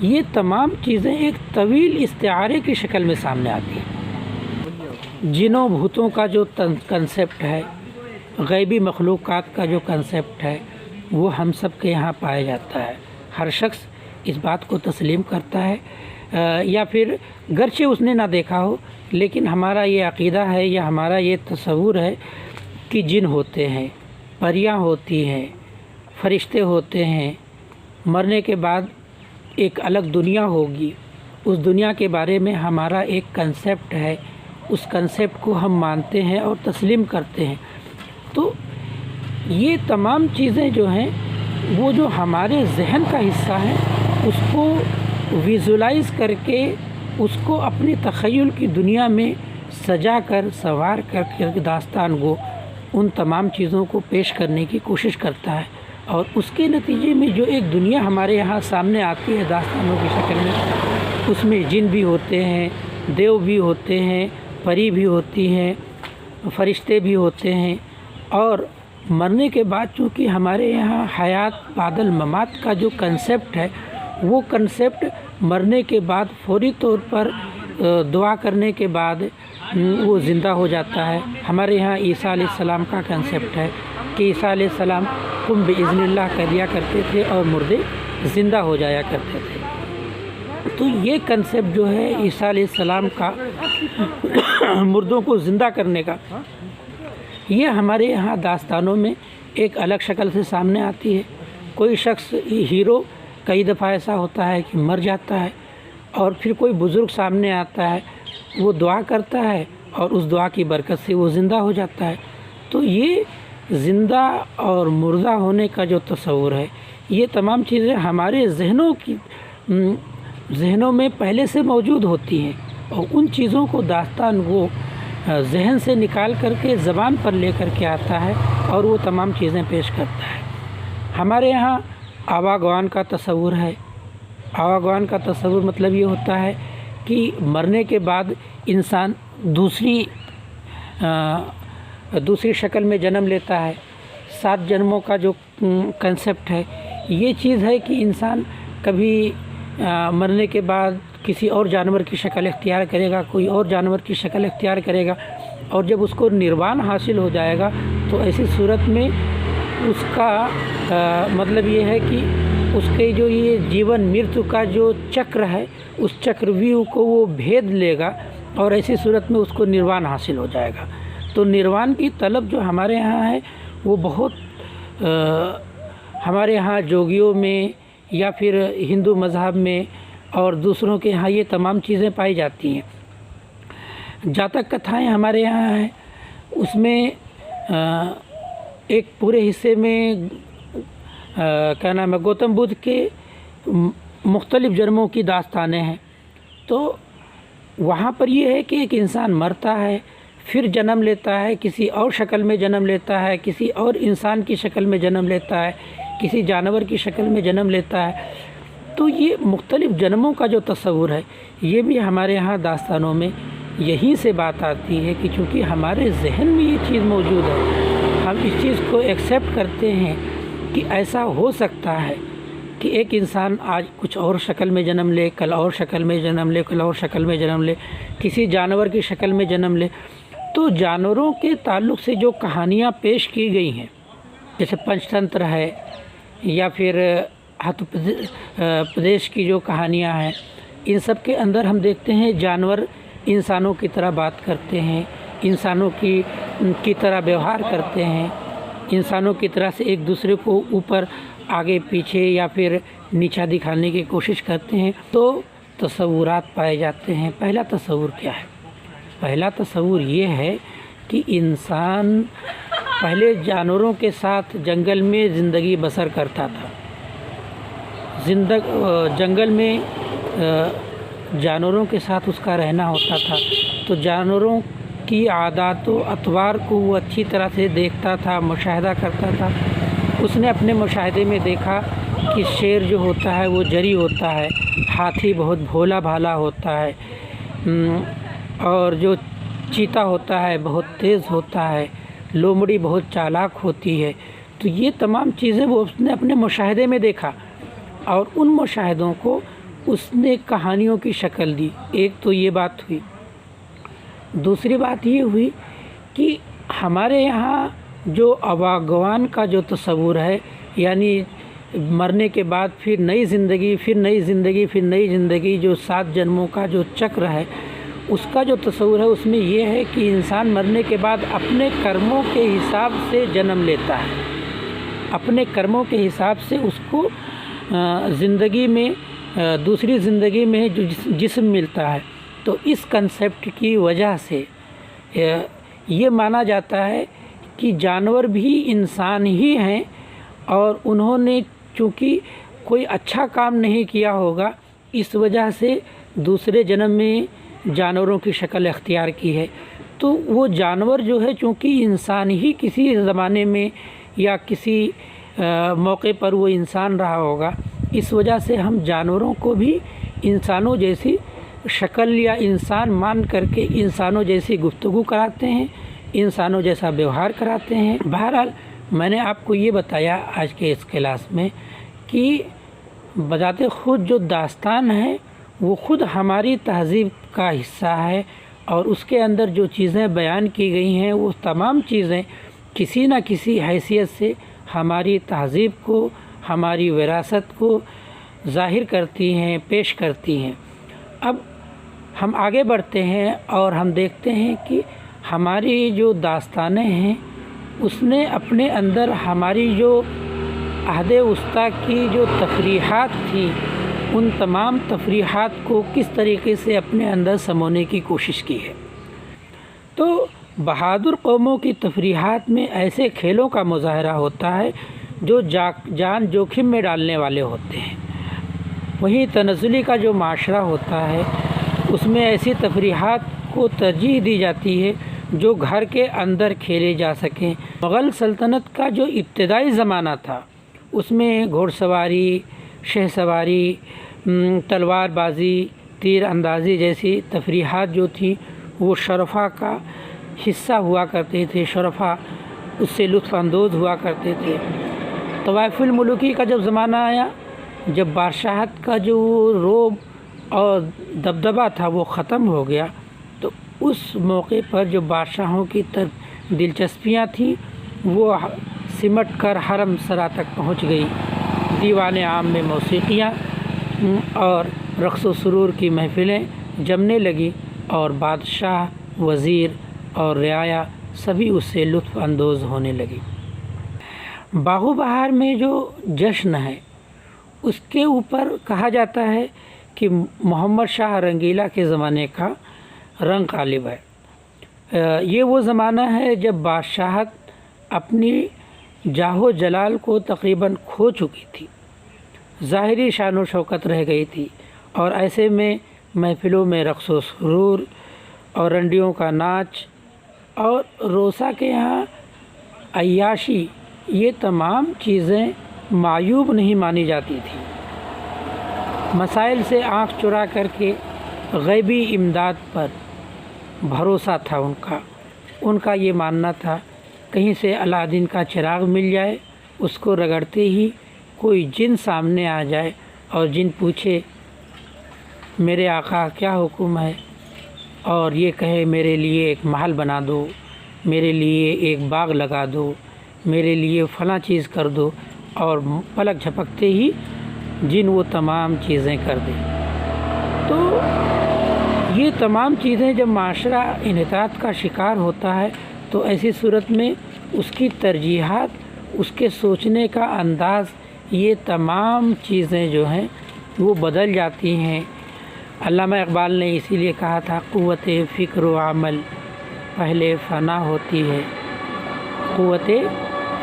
یہ تمام چیزیں ایک طویل استعارے کی شکل میں سامنے آتی ہیں۔ جنوں بھوتوں کا جو کنسیپٹ ہے، غیبی مخلوقات کا جو کنسیپٹ ہے، وہ ہم سب کے یہاں پایا جاتا ہے۔ ہر شخص اس بات کو تسلیم کرتا ہے، یا پھر گرچہ اس نے نہ دیکھا ہو، لیکن ہمارا یہ عقیدہ ہے یا ہمارا یہ تصور ہے کہ جن ہوتے ہیں، پریاں ہوتی ہیں، فرشتے ہوتے ہیں، مرنے کے بعد ایک الگ دنیا ہوگی، اس دنیا کے بارے میں ہمارا ایک کنسیپٹ ہے، اس کنسیپٹ کو ہم مانتے ہیں اور تسلیم کرتے ہیں۔ تو یہ تمام چیزیں جو ہیں وہ جو ہمارے ذہن کا حصہ ہیں، اس کو ویژولائز کر کے اس کو اپنی تخیل کی دنیا میں سجا کر سنوار کر کے داستان گو ان تمام چیزوں کو پیش کرنے کی کوشش کرتا ہے، اور اس کے نتیجے میں جو ایک دنیا ہمارے یہاں سامنے آتی ہے داستانوں کی شکل میں، اس میں جن بھی ہوتے ہیں، دیو بھی ہوتے ہیں، پری بھی ہوتی ہیں، فرشتے بھی ہوتے ہیں، اور مرنے کے بعد چونکہ ہمارے یہاں حیات بعد الممات کا جو کنسیپٹ ہے، وہ کنسیپٹ مرنے کے بعد فوری طور پر دعا کرنے کے بعد وہ زندہ ہو جاتا ہے۔ ہمارے یہاں عیسیٰ علیہ السلام کا کنسیپٹ ہے کہ عیسیٰ علیہ السلام قم بإذن اللہ کہہ دیا کرتے تھے اور مردے زندہ ہو جایا کرتے تھے۔ تو یہ کنسیپٹ جو ہے عیسیٰ علیہ السلام کا مردوں کو زندہ کرنے کا، یہ ہمارے یہاں داستانوں میں ایک الگ شکل سے سامنے آتی ہے۔ کوئی شخص ہیرو کئی دفعہ ایسا ہوتا ہے کہ مر جاتا ہے، اور پھر کوئی بزرگ سامنے آتا ہے، وہ دعا کرتا ہے اور اس دعا کی برکت سے وہ زندہ ہو جاتا ہے۔ تو یہ زندہ اور مردہ ہونے کا جو تصور ہے، یہ تمام چیزیں ہمارے ذہنوں میں پہلے سے موجود ہوتی ہیں، اور ان چیزوں کو داستان وہ ذہن سے نکال کر کے زبان پر لے کر کے آتا ہے اور وہ تمام چیزیں پیش کرتا ہے۔ ہمارے یہاں آواگوان کا تصور ہے۔ آواگوان کا تصور مطلب یہ ہوتا ہے کہ مرنے کے بعد انسان دوسری شکل میں جنم لیتا ہے۔ 7 جنموں کا جو کنسیپٹ ہے، یہ چیز ہے کہ انسان کبھی مرنے کے بعد کسی اور جانور کی شکل اختیار کرے گا، کوئی اور جانور کی شکل اختیار کرے گا، اور جب اس کو نروان حاصل ہو جائے گا تو ایسی صورت میں اس کا مطلب یہ ہے کہ اس کے جو یہ جیون مرتو کا جو چکر ہے، اس چکرویو کو وہ بھید لے گا، اور ایسی صورت میں اس کو نروان حاصل ہو جائے گا۔ تو نروان کی طلب جو ہمارے یہاں ہے، وہ بہت ہمارے یہاں جوگیوں میں یا پھر ہندو مذہب میں اور دوسروں کے یہاں یہ تمام چیزیں پائی جاتی ہیں۔ جاتک کتھائیں ہمارے یہاں ہیں، اس میں ایک پورے حصے میں کیا نام ہے، گوتم بدھ کے مختلف جنموں کی داستانیں ہیں۔ تو وہاں پر یہ ہے کہ ایک انسان مرتا ہے، پھر جنم لیتا ہے، کسی اور شکل میں جنم لیتا ہے، کسی اور انسان کی شکل میں جنم لیتا ہے، کسی جانور کی شکل میں جنم لیتا ہے۔ تو یہ مختلف جنموں کا جو تصور ہے، یہ بھی ہمارے یہاں داستانوں میں یہیں سے بات آتی ہے کہ چونکہ ہمارے ذہن میں یہ چیز موجود ہے، ہم اس چیز کو ایکسیپٹ کرتے ہیں کہ ایسا ہو سکتا ہے کہ ایک انسان آج کچھ اور شکل میں جنم لے، کل اور شکل میں جنم لے، کل اور شکل میں جنم لے، کسی جانور کی شکل میں جنم لے۔ تو جانوروں کے تعلق سے جو کہانیاں پیش کی گئی ہیں، جیسے پنچ تنتر ہے یا پھر ہتھ پردیش کی جو کہانیاں ہیں، ان سب کے اندر ہم دیکھتے ہیں جانور انسانوں کی طرح بات کرتے ہیں، انسانوں کی طرح ویوہار کرتے ہیں، انسانوں کی طرح سے ایک دوسرے کو اوپر آگے پیچھے یا پھر نیچا دکھانے کی کوشش کرتے ہیں۔ تو تصورات پائے جاتے ہیں۔ پہلا تصور کیا ہے؟ پہلا تصور یہ ہے کہ انسان پہلے جانوروں کے ساتھ جنگل میں زندگی بسر کرتا تھا۔ جنگل میں جانوروں کے ساتھ اس کا رہنا ہوتا تھا، تو جانوروں کی عادات و اطوار کو وہ اچھی طرح سے دیکھتا تھا، مشاہدہ کرتا تھا۔ اس نے اپنے مشاہدے میں دیکھا کہ شیر جو ہوتا ہے وہ جری ہوتا ہے، ہاتھی بہت بھولا بھالا ہوتا ہے، اور جو چیتا ہوتا ہے بہت تیز ہوتا ہے، لومڑی بہت چالاک ہوتی ہے۔ تو یہ تمام چیزیں وہ اس نے اپنے مشاہدے میں دیکھا، اور ان مشاہدوں کو اس نے کہانیوں کی شکل دی۔ ایک تو یہ بات ہوئی، دوسری بات یہ ہوئی کہ ہمارے یہاں جو اواگوان کا جو تصور ہے، یعنی مرنے کے بعد پھر نئی زندگی، پھر نئی زندگی، پھر نئی زندگی، جو 7 جنموں کا جو چکر ہے، اس کا جو تصور ہے اس میں یہ ہے کہ انسان مرنے کے بعد اپنے کرموں کے حساب سے جنم لیتا ہے، اپنے کرموں کے حساب سے اس کو زندگی میں، دوسری زندگی میں جو جسم ملتا ہے۔ تو اس کنسیپٹ کی وجہ سے یہ مانا جاتا ہے کہ جانور بھی انسان ہی ہیں، اور انہوں نے چونکہ کوئی اچھا کام نہیں کیا ہوگا، اس وجہ سے دوسرے جنم میں جانوروں کی شکل اختیار کی ہے۔ تو وہ جانور جو ہے چونکہ انسان ہی کسی زمانے میں یا کسی موقع پر وہ انسان رہا ہوگا، اس وجہ سے ہم جانوروں کو بھی انسانوں جیسی شکل یا انسان مان کر کے انسانوں جیسی گفتگو کراتے ہیں، انسانوں جیسا بیوہار کراتے ہیں۔ بہرحال میں نے آپ کو یہ بتایا آج کے اس کلاس میں کہ بذات خود جو داستان ہے وہ خود ہماری تہذیب کا حصہ ہے، اور اس کے اندر جو چیزیں بیان کی گئی ہیں وہ تمام چیزیں کسی نہ کسی حیثیت سے ہماری تہذیب کو، ہماری وراثت کو ظاہر کرتی ہیں، پیش کرتی ہیں۔ اب ہم آگے بڑھتے ہیں اور ہم دیکھتے ہیں کہ ہماری جو داستانیں ہیں اس نے اپنے اندر ہماری جو عہد وسطیٰ کی جو تفریحات تھی، ان تمام تفریحات کو کس طریقے سے اپنے اندر سمونے کی کوشش کی ہے۔ تو بہادر قوموں کی تفریحات میں ایسے کھیلوں کا مظاہرہ ہوتا ہے جو جان جوکھم میں ڈالنے والے ہوتے ہیں۔ وہیں تنزلی کا جو معاشرہ ہوتا ہے اس میں ایسی تفریحات کو ترجیح دی جاتی ہے جو گھر کے اندر کھیلے جا سکیں۔ مغل سلطنت کا جو ابتدائی زمانہ تھا اس میں گھوڑ سواری، شہ سواری، تلوار بازی، تیر اندازی جیسی تفریحات جو تھیں وہ شرفا کا حصہ ہوا کرتے تھے، شرفا اس سے لطف اندوز ہوا کرتے تھے۔ طوائف الملوکی کا جب زمانہ آیا، جب بادشاہت کا جو رعب اور دبدبہ تھا وہ ختم ہو گیا، تو اس موقع پر جو بادشاہوں کی دلچسپیاں تھیں وہ سمٹ کر حرم سرا تک پہنچ گئی۔ دیوان عام میں موسیقیاں اور رقص و سرور کی محفلیں جمنے لگی، اور بادشاہ، وزیر اور رعایا سبھی اس سے لطف اندوز ہونے لگی۔ باغ و بہار میں جو جشن ہے اس کے اوپر کہا جاتا ہے کہ محمد شاہ رنگیلا کے زمانے کا رنگ غالب ہے۔ یہ وہ زمانہ ہے جب بادشاہت اپنی جاہ و جلال کو تقریباً کھو چکی تھی، ظاہری شان و شوکت رہ گئی تھی، اور ایسے میں محفلوں میں رقص و سرور اور رنڈیوں کا ناچ اور روسا کے یہاں عیاشی، یہ تمام چیزیں معیوب نہیں مانی جاتی تھیں۔ مسائل سے آنکھ چرا کر کے غیبی امداد پر بھروسہ تھا ان کا یہ ماننا تھا کہیں سے علادین کا چراغ مل جائے، اس کو رگڑتے ہی کوئی جن سامنے آ جائے اور جن پوچھے میرے آقا کیا حکم ہے، اور یہ کہے میرے لیے ایک محل بنا دو، میرے لیے ایک باغ لگا دو، میرے لیے فلاں چیز کر دو، اور پلک جھپکتے ہی جن وہ تمام چیزیں کر دے۔ تو یہ تمام چیزیں جب معاشرہ انحطاط کا شکار ہوتا ہے تو ایسی صورت میں اس کی ترجیحات، اس کے سوچنے کا انداز، یہ تمام چیزیں جو ہیں وہ بدل جاتی ہیں۔ علامہ اقبال نے اسی لیے کہا تھا قوت فکر و عمل پہلے فنا ہوتی ہے، قوت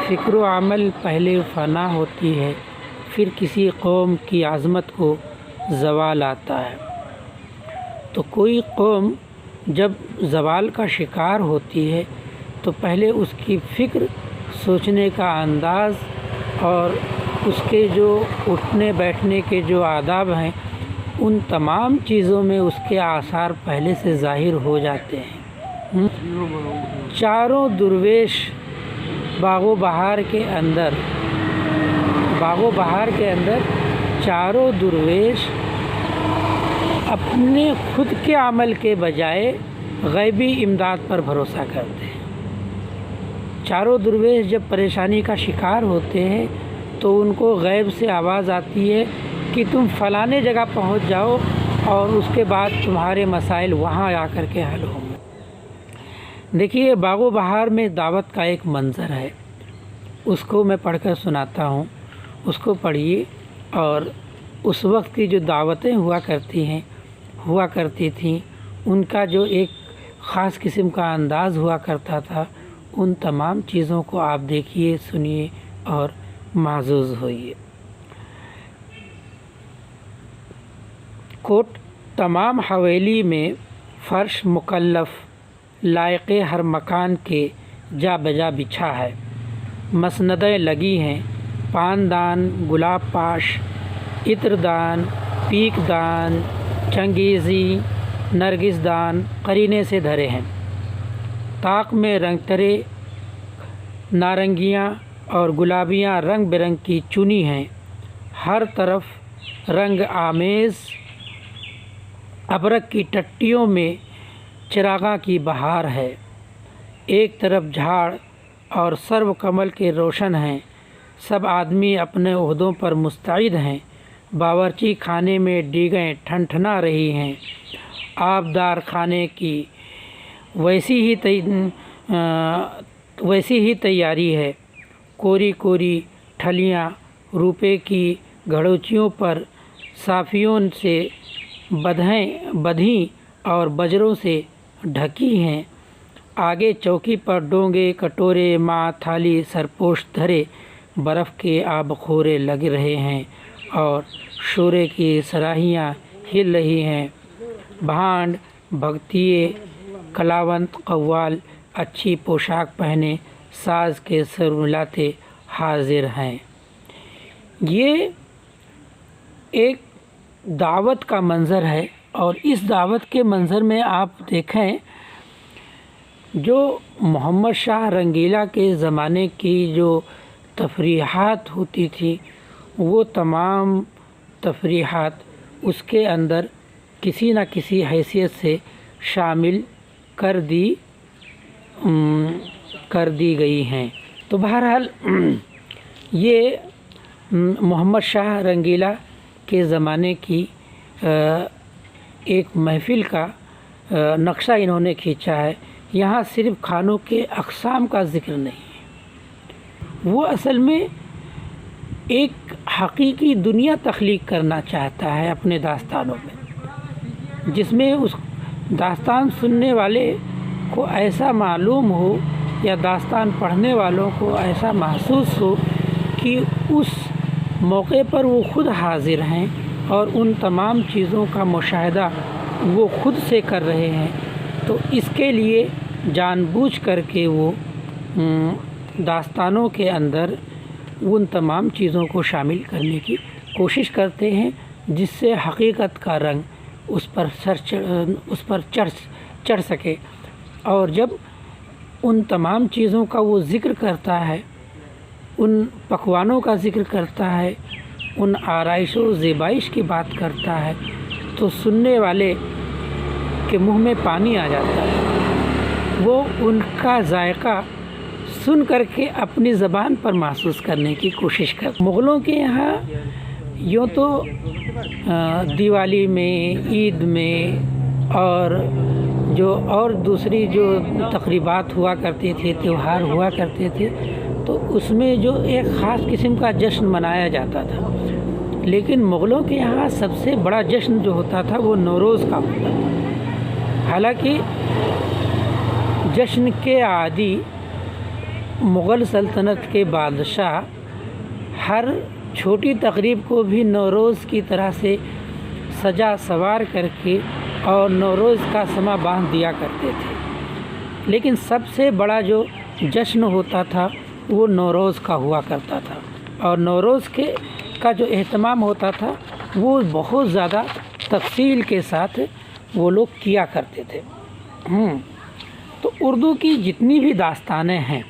فکر و عمل پہلے فنا ہوتی ہے، پھر کسی قوم کی عظمت کو زوال آتا ہے۔ تو کوئی قوم جب زوال کا شکار ہوتی ہے تو پہلے اس کی فکر، سوچنے کا انداز اور اس کے جو اٹھنے بیٹھنے کے جو آداب ہیں، ان تمام چیزوں میں اس کے آثار پہلے سے ظاہر ہو جاتے ہیں۔ چاروں درویش باغ و بہار کے اندر چاروں درویش اپنے خود کے عمل کے بجائے غیبی امداد پر بھروسہ کرتے ہیں۔ چاروں درویش جب پریشانی کا شکار ہوتے ہیں تو ان کو غیب سے آواز آتی ہے کہ تم فلانے جگہ پہنچ جاؤ اور اس کے بعد تمہارے مسائل وہاں آ کر کے حل ہوں گے۔ دیکھیے، باغ و بہار میں دعوت کا ایک منظر ہے، اس کو میں پڑھ کر سناتا ہوں، اس کو پڑھیے۔ اور اس وقت کی جو دعوتیں ہوا کرتی تھیں، ان کا جو ایک خاص قسم کا انداز ہوا کرتا تھا، ان تمام چیزوں کو آپ دیکھیے، سنیے اور معزوز ہوئیے۔ کوٹ: تمام حویلی میں فرش مکلف لائق ہر مکان کے جا بجا بچھا ہے، مسندیں لگی ہیں، پان دان، گلاب پاش، عطر دان، پیک دان، چنگیزی، نرگس دان قرینے سے دھرے ہیں، طاق میں رنگ ترے نارنگیاں اور گلابیاں رنگ برنگ کی چنی ہیں، ہر طرف رنگ آمیز ابرک کی ٹٹیوں میں چراغاں کی بہار ہے، ایک طرف جھاڑ اور سرو کمل کے روشن ہیں، سب آدمی اپنے عہدوں پر مستعد ہیں، باورچی خانے میں دیگیں ٹھنٹھنا رہی ہیں، آبدار خانے کی ویسی ہی تیاری ہے، کوری کوری ٹھلیاں روپے کی گھڑوچیوں پر صافیوں سے بدھیں اور بجروں سے ڈھکی ہیں، آگے چوکی پر ڈونگے کٹورے ماں تھالی سرپوش دھرے برف کے آب خورے لگ رہے ہیں اور شورے کی صراحیاں ہل رہی ہیں، بھانڈ بھگتیے کلاونت قوال اچھی پوشاک پہنے ساز کے سر ملاتے حاضر ہیں۔ یہ ایک دعوت کا منظر ہے، اور اس دعوت کے منظر میں آپ دیکھیں جو محمد شاہ رنگیلا کے زمانے کی جو تفریحات ہوتی تھی، وہ تمام تفریحات اس کے اندر کسی نہ کسی حیثیت سے شامل کر دی گئی ہیں۔ تو بہرحال یہ محمد شاہ رنگیلا کے زمانے کی ایک محفل کا نقشہ انہوں نے کھینچا ہے۔ یہاں صرف کھانوں کے اقسام کا ذکر نہیں ہے، وہ اصل میں ایک حقیقی دنیا تخلیق کرنا چاہتا ہے اپنے داستانوں میں، جس میں اس داستان سننے والے کو ایسا معلوم ہو یا داستان پڑھنے والوں کو ایسا محسوس ہو کہ اس موقع پر وہ خود حاضر ہیں اور ان تمام چیزوں کا مشاہدہ وہ خود سے کر رہے ہیں۔ تو اس کے لیے جان بوجھ کر کے وہ داستانوں کے اندر ان تمام چیزوں کو شامل کرنے کی کوشش کرتے ہیں، جس سے حقیقت کا رنگ اس پر چڑھ سکے۔ اور جب ان تمام چیزوں کا وہ ذکر کرتا ہے، ان پکوانوں کا ذکر کرتا ہے، ان آرائش و زیبائش کی بات کرتا ہے، تو سننے والے کے منہ میں پانی آ جاتا ہے، وہ ان کا ذائقہ سن کر کے اپنی زبان پر محسوس کرنے کی کوشش کرتا ہے۔ مغلوں کے یہاں یوں تو دیوالی میں، عید میں اور دوسری جو تقریبات ہوا کرتی تھی، تہوار ہوا کرتے تھے، تو اس میں جو ایک خاص قسم کا جشن منایا جاتا تھا، لیکن مغلوں کے یہاں سب سے بڑا جشن جو ہوتا تھا وہ نوروز کا ہوتا تھا۔ حالانکہ جشن کے عادی مغل سلطنت کے بادشاہ ہر چھوٹی تقریب کو بھی نوروز کی طرح سے سجا سوار کر کے اور نوروز کا سماں باندھ دیا کرتے تھے، لیکن سب سے بڑا جو جشن ہوتا تھا وہ نوروز کا ہوا کرتا تھا، اور نوروز کا جو اہتمام ہوتا تھا وہ بہت زیادہ تفصیل کے ساتھ وہ لوگ کیا کرتے تھے۔ تو اردو کی جتنی بھی داستانیں ہیں،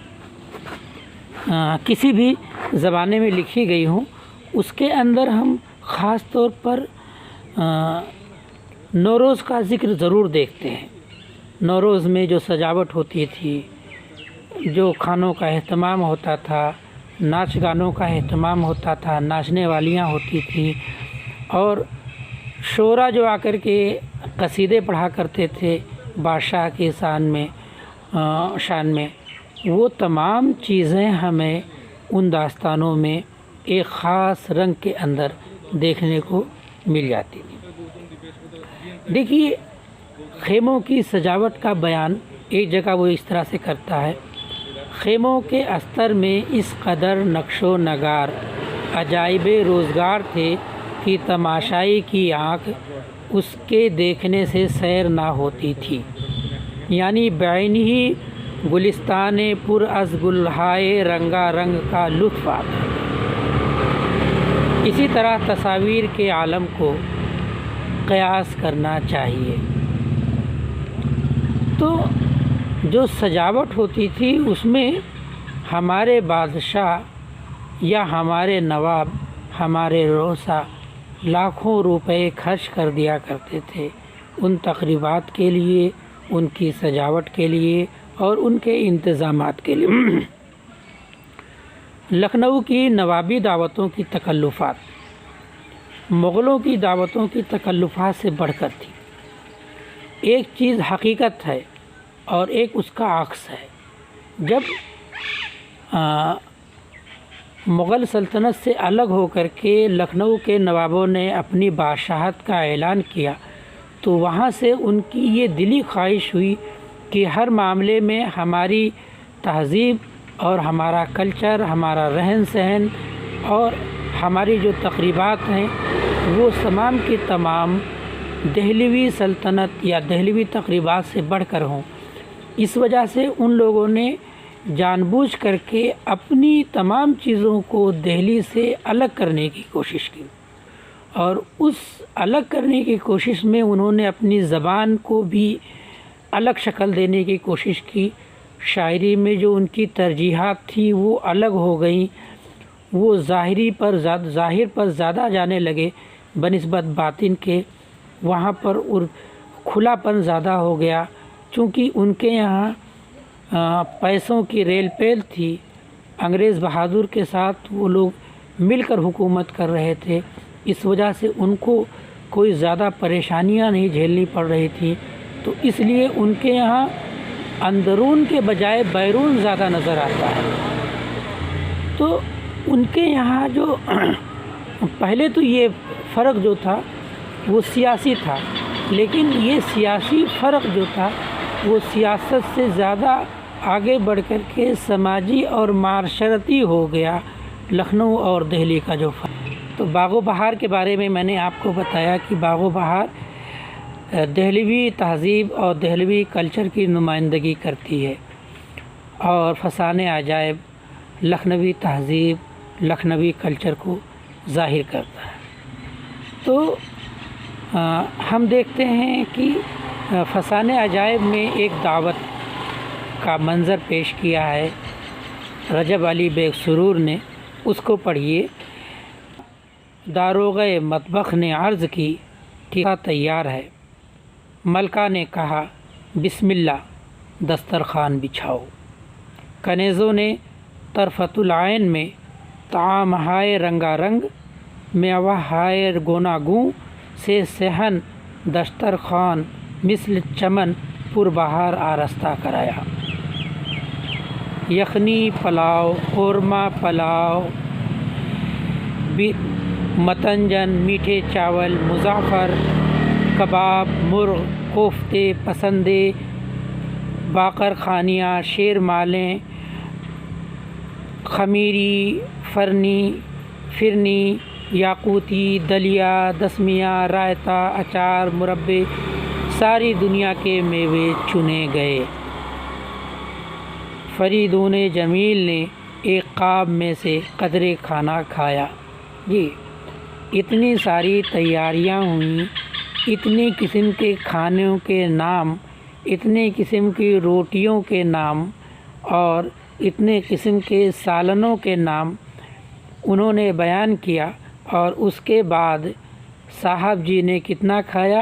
کسی بھی زبانے میں لکھی گئی ہوں، اس کے اندر ہم خاص طور پر نوروز کا ذکر ضرور دیکھتے ہیں۔ نوروز میں جو سجاوٹ ہوتی تھی، جو کھانوں کا اہتمام ہوتا تھا، ناچ گانوں کا اہتمام ہوتا تھا، ناچنے والیاں ہوتی تھیں، اور شعراء جو آ کر کے قصیدے پڑھا کرتے تھے بادشاہ کی شان میں، وہ تمام چیزیں ہمیں ان داستانوں میں ایک خاص رنگ کے اندر دیکھنے کو مل جاتی تھی۔ دیکھیے، خیموں کی سجاوٹ کا بیان ایک جگہ وہ اس طرح سے کرتا ہے: خیموں کے استر میں اس قدر نقش و نگار، عجائب روزگار تھے کہ تماشائی کی آنکھ اس کے دیکھنے سے سیر نہ ہوتی تھی۔ یعنی بعین ہی گلستان پر از گلہائے رنگا رنگ کا لطف آتا ہے۔ اسی طرح تصاویر کے عالم کو قیاس کرنا چاہیے۔ تو جو سجاوٹ ہوتی تھی اس میں ہمارے بادشاہ یا ہمارے نواب، ہمارے روسا لاکھوں روپے خرچ کر دیا کرتے تھے ان تقریبات کے لیے، ان کی سجاوٹ کے لیے اور ان کے انتظامات کے لیے۔ لکھنؤ کی نوابی دعوتوں کی تکلفات مغلوں کی دعوتوں کی تکلفات سے بڑھ کر تھی۔ ایک چیز حقیقت ہے اور ایک اس کا عکس ہے۔ جب مغل سلطنت سے الگ ہو کر کے لکھنؤ کے نوابوں نے اپنی بادشاہت کا اعلان کیا تو وہاں سے ان کی یہ دلی خواہش ہوئی کہ ہر معاملے میں ہماری تہذیب اور ہمارا کلچر، ہمارا رہن سہن اور ہماری جو تقریبات ہیں وہ تمام کی تمام دہلوی سلطنت یا دہلوی تقریبات سے بڑھ کر ہوں۔ اس وجہ سے ان لوگوں نے جان بوجھ کر کے اپنی تمام چیزوں کو دہلی سے الگ کرنے کی کوشش کی، اور اس الگ کرنے کی کوشش میں انہوں نے اپنی زبان کو بھی الگ شکل دینے کی کوشش کی۔ شاعری میں جو ان کی ترجیحات تھی وہ الگ ہو گئیں، وہ ظاہر پر زیادہ جانے لگے بنسبت باطن کے، وہاں پر کھلا پن زیادہ ہو گیا، چونکہ ان کے یہاں پیسوں کی ریل پیل تھی۔ انگریز بہادر کے ساتھ وہ لوگ مل کر حکومت کر رہے تھے، اس وجہ سے ان کو کوئی زیادہ پریشانیاں نہیں جھیلنی پڑ رہی تھی، تو اس لیے ان کے یہاں اندرون کے بجائے بیرون زیادہ نظر آتا ہے۔ تو ان کے یہاں جو پہلے تو یہ فرق جو تھا وہ سیاسی تھا، لیکن یہ سیاسی فرق جو تھا وہ سیاست سے زیادہ آگے بڑھ کر کے سماجی اور معاشرتی ہو گیا، لکھنؤ اور دہلی کا جو فرق۔ تو باغ و بہار کے بارے میں میں نے آپ کو بتایا کہ باغ و بہار دہلوی تہذیب اور دہلوی کلچر کی نمائندگی کرتی ہے، اور فسانہ عجائب لکھنوی تہذیب، لکھنوی کلچر کو ظاہر کرتا ہے۔ تو ہم دیکھتے ہیں کہ فسانہ عجائب میں ایک دعوت کا منظر پیش کیا ہے رجب علی بیگ سرور نے، اس کو پڑھیے۔ داروغہ مطبخ نے عرض کی ٹھیکا تیار ہے، ملکہ نے کہا بسم اللہ دسترخوان بچھاؤ۔ کنیزوں نے طرفت العین میں طعام ہائے رنگا رنگ، میوہ ہائے گوناگوں سے صحن دسترخوان مثل چمن پر بہار آراستہ کرایا۔ یخنی پلاؤ، قورمہ پلاؤ، متنجن میٹھے چاول، مزعفر کباب، مرغ کوفتے، پسندے، باقر خانیاں، شیر مالیں، خمیری، فرنی، یاقوتی، دلیا، دسمیاں، رائتا، اچار، مربے، ساری دنیا کے میوے چنے گئے۔ فریدون جمیل نے ایک قاب میں سے قدرے کھانا کھایا۔ یہ اتنی ساری تیاریاں ہوئیں، اتنی قسم کے کھانوں کے نام، اتنے قسم کی روٹیوں کے نام اور اتنے قسم کے سالنوں کے نام انہوں نے بیان کیا، اور اس کے بعد صاحب جی نے کتنا کھایا؟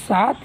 7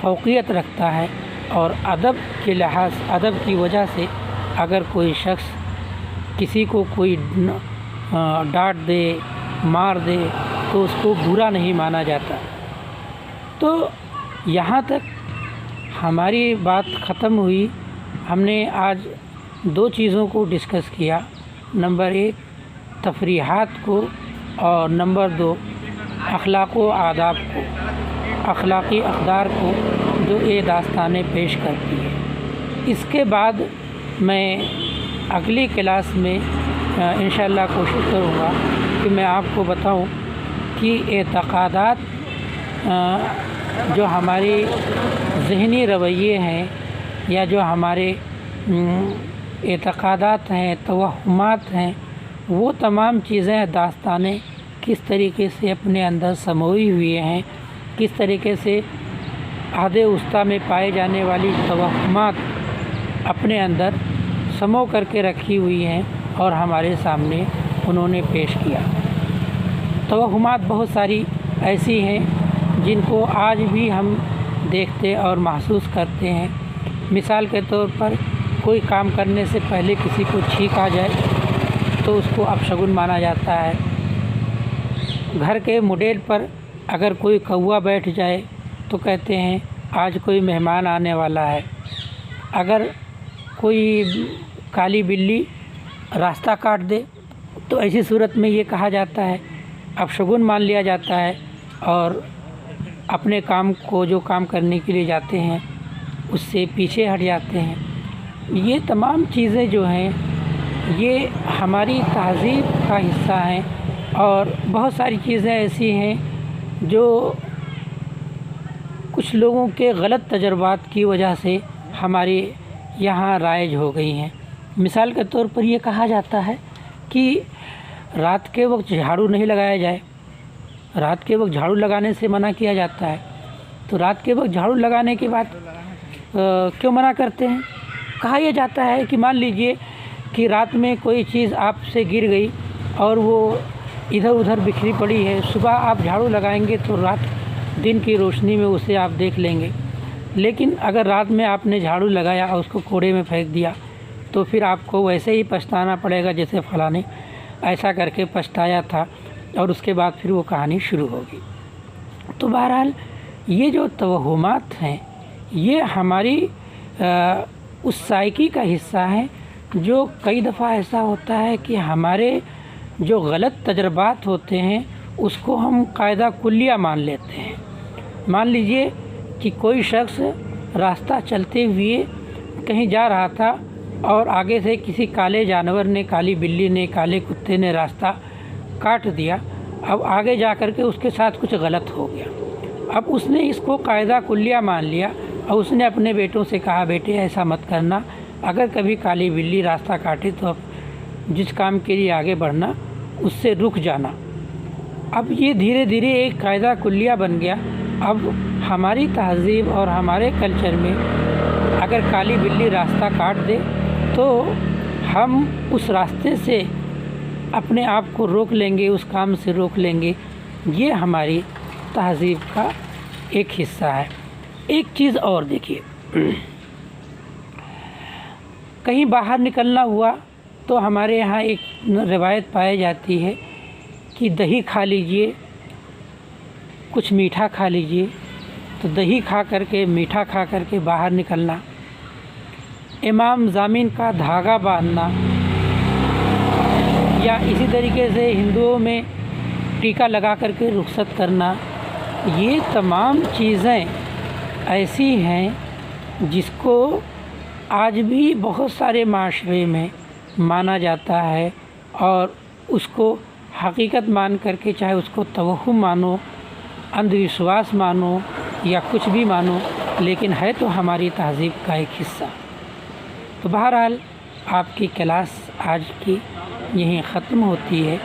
فوقیت رکھتا ہے، اور ادب کے لحاظ ادب کی وجہ سے اگر کوئی شخص کسی کو کوئی ڈانٹ دے، مار دے، تو اس کو برا نہیں مانا جاتا۔ تو یہاں تک ہماری بات ختم ہوئی۔ ہم نے آج 2 چیزوں کو ڈسکس کیا، نمبر 1 تفریحات کو، اور نمبر 2 اخلاق و آداب کو، اخلاقی اقدار کو جو یہ داستانیں پیش کرتی ہے۔ اس کے بعد میں اگلی کلاس میں انشاءاللہ کوشش کروں گا کہ میں آپ کو بتاؤں کہ اعتقادات جو ہماری ذہنی رویے ہیں، یا جو ہمارے اعتقادات ہیں، توہمات ہیں، وہ تمام چیزیں داستانیں کس طریقے سے اپنے اندر سموئی ہوئی ہیں، کس طریقے سے عہد وسطیٰ میں پائے جانے والی توہمات اپنے اندر سمو کر کے رکھی ہوئی ہیں اور ہمارے سامنے انہوں نے پیش کیا۔ توہمات بہت ساری ایسی ہیں جن کو آج بھی ہم دیکھتے اور محسوس کرتے ہیں۔ مثال کے طور پر کوئی کام کرنے سے پہلے کسی کو چھینک آ جائے تو اس کو اپشگن مانا جاتا ہے۔ گھر کے مڈیل پر اگر کوئی کوا بیٹھ جائے تو کہتے ہیں آج کوئی مہمان آنے والا ہے۔ اگر کوئی کالی بلی راستہ کاٹ دے تو ایسی صورت میں یہ کہا جاتا ہے، اپشگن مان لیا جاتا ہے، اور اپنے کام کو جو کام کرنے کے لیے جاتے ہیں اس سے پیچھے ہٹ جاتے ہیں۔ یہ تمام چیزیں جو ہیں یہ ہماری تہذیب کا حصہ ہیں، اور بہت ساری چیزیں ایسی ہیں جو کچھ لوگوں کے غلط تجربات کی وجہ سے ہمارے یہاں رائج ہو گئی ہیں۔ مثال کے طور پر یہ کہا جاتا ہے کہ رات کے وقت جھاڑو نہیں لگایا جائے، رات کے وقت جھاڑو لگانے سے منع کیا جاتا ہے۔ تو رات کے وقت جھاڑو لگانے کے بعد کیوں منع کرتے ہیں؟ کہا یہ جاتا ہے کہ مان لیجئے کہ رات میں کوئی چیز آپ سے گر گئی اور وہ ادھر ادھر بکھری پڑی ہے، صبح آپ جھاڑو لگائیں گے تو رات دن کی روشنی میں اسے آپ دیکھ لیں گے، لیکن اگر رات میں آپ نے جھاڑو لگایا اور اس کو کوڑے میں پھینک دیا تو پھر آپ کو ویسے ہی پچھتانا پڑے گا جیسے فلاں نے ایسا کر کے پچھتایا تھا، اور اس کے بعد پھر وہ کہانی شروع ہوگی۔ تو بہرحال یہ جو توہمات ہیں یہ ہماری اس سائیکی کا حصہ ہیں، جو کئی دفعہ ایسا ہوتا ہے کہ ہمارے جو غلط تجربات ہوتے ہیں اس کو ہم قاعدہ کلیہ مان لیتے ہیں۔ مان لیجئے کہ کوئی شخص راستہ چلتے ہوئے کہیں جا رہا تھا اور آگے سے کسی کالے جانور نے، کالی بلی نے، کالے کتے نے راستہ کاٹ دیا۔ اب آگے جا کر کے اس کے ساتھ کچھ غلط ہو گیا۔ اب اس نے اس کو قاعدہ کلیہ مان لیا اور اس نے اپنے بیٹوں سے کہا بیٹے ایسا مت کرنا، اگر کبھی کالی بلی راستہ کاٹے تو جس کام کے لیے آگے بڑھنا اس سے رک جانا۔ اب یہ دھیرے دھیرے ایک قاعدہ کلیہ بن گیا۔ اب ہماری تہذیب اور ہمارے کلچر میں اگر کالی بلی راستہ کاٹ دے تو ہم اس راستے سے اپنے آپ کو روک لیں گے، اس کام سے روک لیں گے۔ یہ ہماری تہذیب کا ایک حصہ ہے۔ ایک چیز اور دیکھیے، کہیں باہر نکلنا ہوا تو ہمارے یہاں ایک روایت پائی جاتی ہے کہ دہی کھا لیجئے، کچھ میٹھا کھا لیجئے۔ تو دہی کھا کر کے، میٹھا کھا کر کے باہر نکلنا، امام ضامن کا دھاگا باندھنا، یا اسی طریقے سے ہندوؤں میں ٹیکا لگا کر کے رخصت کرنا، یہ تمام چیزیں ایسی ہیں جس کو آج بھی بہت سارے معاشرے میں مانا جاتا ہے، اور اس کو حقیقت مان کر کے، چاہے اس کو توہم مانو، اندھ وشواس مانو یا کچھ بھی مانو، لیکن ہے تو ہماری تہذیب کا ایک حصہ۔ تو بہرحال آپ کی کلاس آج کی یہیں ختم ہوتی ہے۔